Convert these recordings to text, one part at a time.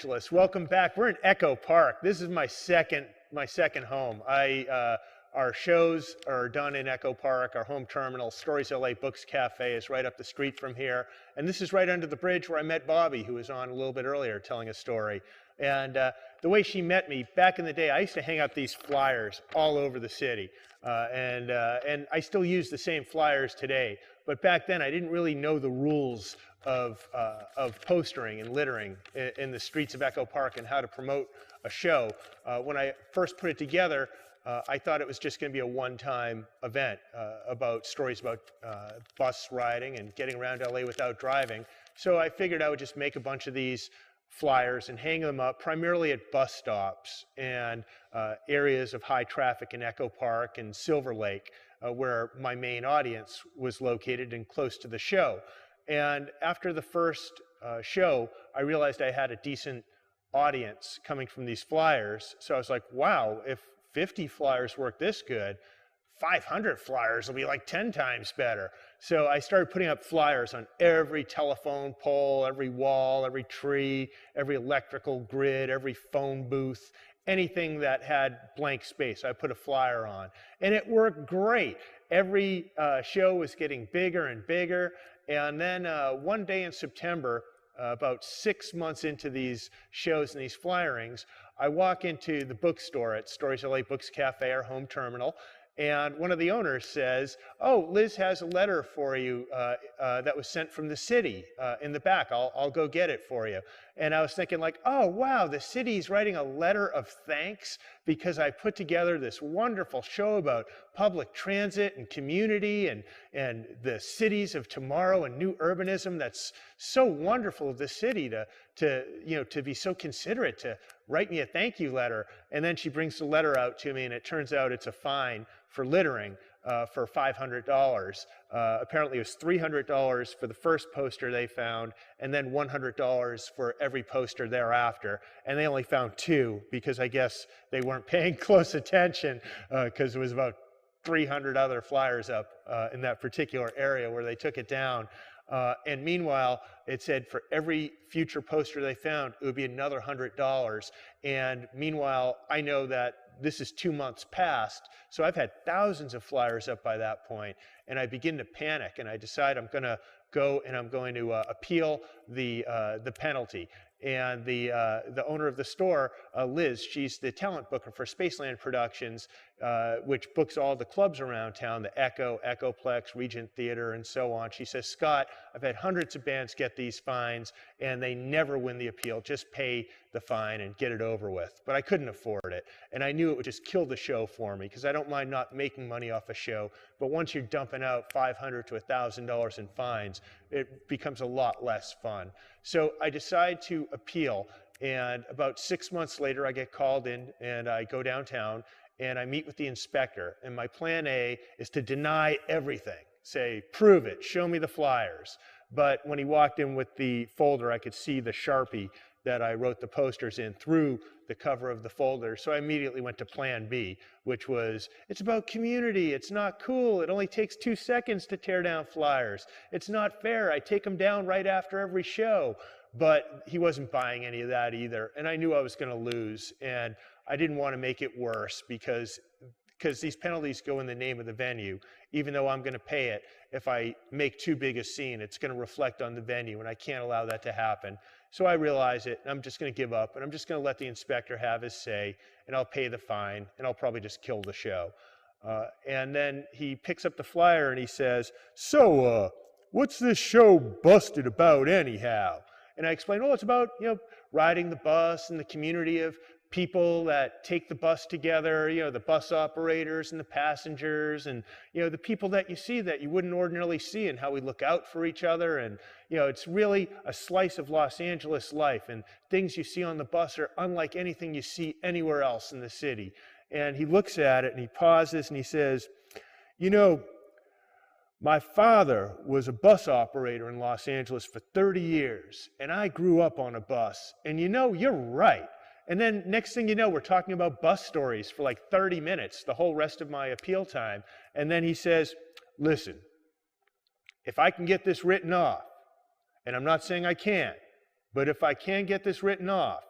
Angeles. Welcome back. We're in Echo Park. This is my second home. Our shows are done in Echo Park. Our home terminal, Stories LA Books Cafe, is right up the street from here. And this is right under the bridge where I met Bobby, who was on a little bit earlier telling a story. And the way she met me, back in the day, I used to hang out these flyers all over the city. And I still use the same flyers today. But back then, I didn't really know the rules of postering and littering in the streets of Echo Park and how to promote a show. When I first put it together, I thought it was just going to be a one-time event about stories about bus riding and getting around LA without driving. So I figured I would just make a bunch of these flyers and hang them up primarily at bus stops and areas of high traffic in Echo Park and Silver Lake, where my main audience was located and close to the show. And after the first show, I realized I had a decent audience coming from these flyers. So I was like, wow, if 50 flyers work this good, 500 flyers will be like 10 times better. So I started putting up flyers on every telephone pole, every wall, every tree, every electrical grid, every phone booth, anything that had blank space. I put a flyer on, and it worked great. Every show was getting bigger and bigger. And then one day in September, about 6 months into these shows and these flyerings, I walk into the bookstore at Stories LA Books Cafe, our home terminal, and one of the owners says, "Oh, Liz has a letter for you that was sent from the city in the back. I'll go get it for you." And I was thinking like, oh, wow, the city's writing a letter of thanks because I put together this wonderful show about public transit and community and the cities of tomorrow and new urbanism. That's so wonderful of the city to be so considerate to write me a thank you letter. And then she brings the letter out to me, and it turns out it's a fine for littering for $500. Apparently it was $300 for the first poster they found, and then $100 for every poster thereafter. And they only found 2 because I guess they weren't paying close attention because there was about 300 other flyers up in that particular area where they took it down. And meanwhile, it said for every future poster they found, it would be another $100. And meanwhile, I know that this is 2 months past, so I've had thousands of flyers up by that point, and I begin to panic, and I decide I'm going to go and I'm going to appeal the penalty. And the owner of the store, Liz, she's the talent booker for Spaceland Productions, which books all the clubs around town, the Echo, Echoplex, Regent Theater, and so on. She says, "Scott, I've had hundreds of bands get these fines, and they never win the appeal. Just pay the fine and get it over with." But I couldn't afford it, and I knew it would just kill the show for me, because I don't mind not making money off a show, but once you're dumping out $500 to $1,000 in fines, it becomes a lot less fun. So I decide to appeal, and about 6 months later, I get called in, and I go downtown, and I meet with the inspector, and my plan A is to deny everything. Say, prove it, show me the flyers. But when he walked in with the folder, I could see the Sharpie that I wrote the posters in through the cover of the folder. So I immediately went to plan B, which was, it's about community, it's not cool, it only takes 2 seconds to tear down flyers, it's not fair, I take them down right after every show. But he wasn't buying any of that either, and I knew I was going to lose, and I didn't want to make it worse because these penalties go in the name of the venue. Even though I'm going to pay it, if I make too big a scene, it's going to reflect on the venue, and I can't allow that to happen. So I realize it, and I'm just going to give up, and I'm just going to let the inspector have his say, and I'll pay the fine, and I'll probably just kill the show. And then he picks up the flyer, and he says, "So, what's this show busted about anyhow?" And I explained, well, it's about, riding the bus and the community of people that take the bus together, the bus operators and the passengers and, the people that you see that you wouldn't ordinarily see, and how we look out for each other. And, it's really a slice of Los Angeles life, and things you see on the bus are unlike anything you see anywhere else in the city. And he looks at it and he pauses and he says, "My father was a bus operator in Los Angeles for 30 years, and I grew up on a bus. And you're right." And then next thing you know, we're talking about bus stories for like 30 minutes, the whole rest of my appeal time. And then he says, "Listen, if I can get this written off," and I'm not saying I can't, but if I can get this written off,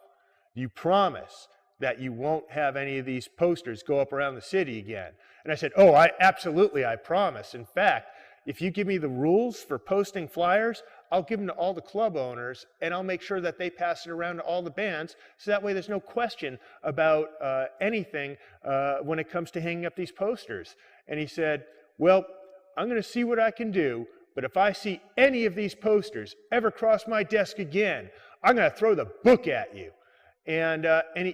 you promise that you won't have any of these posters go up around the city again? And I said, oh, absolutely, I promise. In fact, if you give me the rules for posting flyers, I'll give them to all the club owners, and I'll make sure that they pass it around to all the bands, so that way there's no question about anything when it comes to hanging up these posters. And he said, well, I'm going to see what I can do, but if I see any of these posters ever cross my desk again, I'm going to throw the book at you. And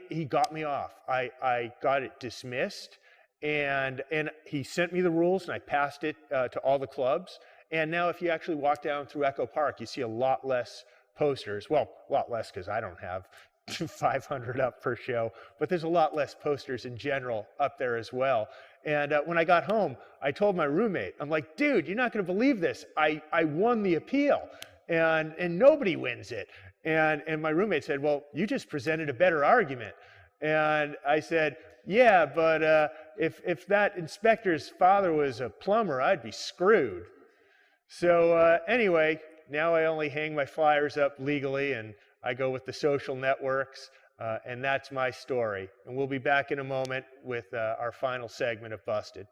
he got me off. I got it dismissed, and he sent me the rules, and I passed it to all the clubs. And now if you actually walk down through Echo Park, you see a lot less posters. Well, a lot less because I don't have 500 up per show, but there's a lot less posters in general up there as well. And when I got home, I told my roommate, I'm like, dude, you're not going to believe this. I won the appeal, and nobody wins it. And my roommate said, well, you just presented a better argument. And I said, yeah, but if that inspector's father was a plumber, I'd be screwed. So anyway, now I only hang my flyers up legally, and I go with the social networks, and that's my story. And we'll be back in a moment with our final segment of Busted.